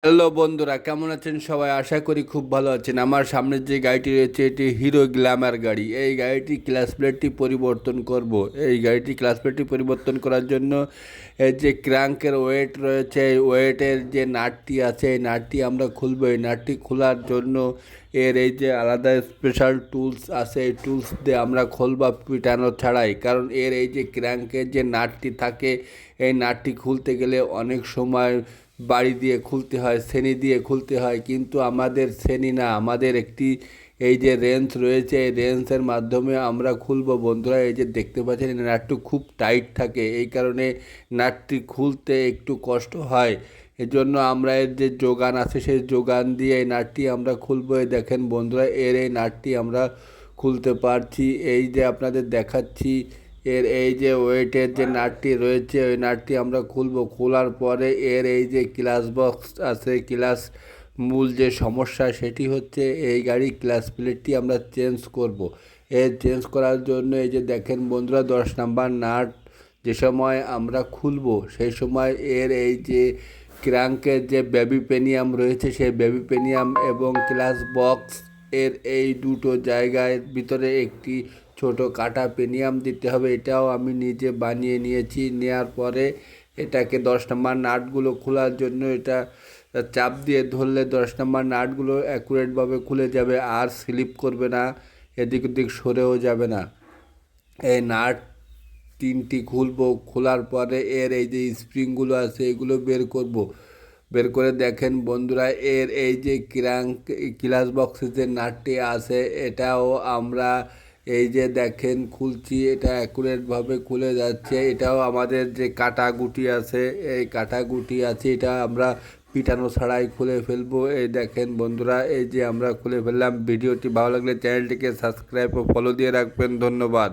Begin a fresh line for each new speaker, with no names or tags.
Hello বন্ধুরা, কেমন আছেন সবাই? আশা করি খুব ভালো আছেন। আমার সামনের যে গাড়িটি রয়েছে এটি হিরো গ্ল্যামার গাড়ি। এই গাড়িটি ক্লাস প্লেটটি পরিবর্তন করব। এই গাড়িটি ক্লাস প্লেটটি পরিবর্তন করার জন্য এর যে ক্র্যাঙ্কের ওয়েট রয়েছে, এই ওয়েটের যে নাটটি আছে এই নাটটি আমরা খুলব। এই নাটটি খোলার জন্য এর এই যে আলাদা স্পেশাল টুলস আছে, এই টুলস দিয়ে আমরা খুলব পিটানো ছাড়াই। কারণ এর এই যে ক্র্যাঙ্কের যে নাটটি থাকে, এই নাটটি খুলতে গেলে অনেক সময় বাড়ি দিয়ে খুলতে হয়, ছেনি দিয়ে খুলতে হয়, কিন্তু আমাদের ছেনি না, আমাদের একটি এই যে রেঞ্চ রয়েছে, এই রেঞ্চের মাধ্যমে আমরা খুলবো। বন্ধুরা, এই যে দেখতে পাচ্ছেন এই নাটটি খুব টাইট থাকে, এই কারণে নাটটি খুলতে একটু কষ্ট হয়। এজন্য আমরা এর যে যোগান আছে সেই যোগান দিয়ে এই নাটটি আমরা খুলবো। এই দেখেন বন্ধুরা, এর এই নাটটি আমরা খুলতে পারছি। এই যে আপনাদের দেখাচ্ছি, এর এই যে ওয়েটের যে নাটটি রয়েছে ওই নাটটি আমরা খুলবো। খোলার পরে এর এই যে ক্লাচ বক্স আছে, ক্লাচ মূল যে সমস্যা সেটি হচ্ছে এই গাড়ির ক্লাচ প্লেটটি আমরা চেঞ্জ করব। এর চেঞ্জ করার জন্য এই যে দেখেন বন্ধুরা, 10 নাম্বার নাট যে সময় আমরা খুলবো সেই সময় এর এই যে ক্র্যাঙ্কের যে বেবি পেনিয়াম রয়েছে সেই বেবি পেনিয়াম এবং ক্লাচ বক্স এর এই দুটো জায়গার ভিতরে একটি ছোট কাটা পেনিয়াম দিতে হবে। এটাও আমি নিজে বানিয়ে নিয়েছি। নেওয়ার পরে এটাকে 10 নাম্বার নাটগুলো খোলার জন্য এটা চাপ দিয়ে ধরলে 10 নাম্বার নাটগুলো অ্যাকুরেটভাবে খুলে যাবে, আর স্লিপ করবে না, এদিক ওদিক সরেও যাবে না। এই নাট তিনটি খুলবো। খোলার পরে এর এই যে স্প্রিংগুলো আছে এগুলো বের করব। বের করে দেখেন বন্ধুরা, এর এই যে ক্লাচ বক্সের যে নাটটি আছে এটাও আমরা এই যে দেখেন খুলছি, এটা অ্যাকুরেটভাবে খুলে যাচ্ছে। এটাও আমাদের যে কাটা গুটি আছে, এই কাটা গুটি আছে এটা আমরা পিটানো ছাড়াই খুলে ফেলবো। এই দেখেন বন্ধুরা, এই যে আমরা খুলে ফেললাম। ভিডিওটি ভালো লাগলে চ্যানেলটিকে সাবস্ক্রাইব ও ফলো দিয়ে রাখবেন। ধন্যবাদ।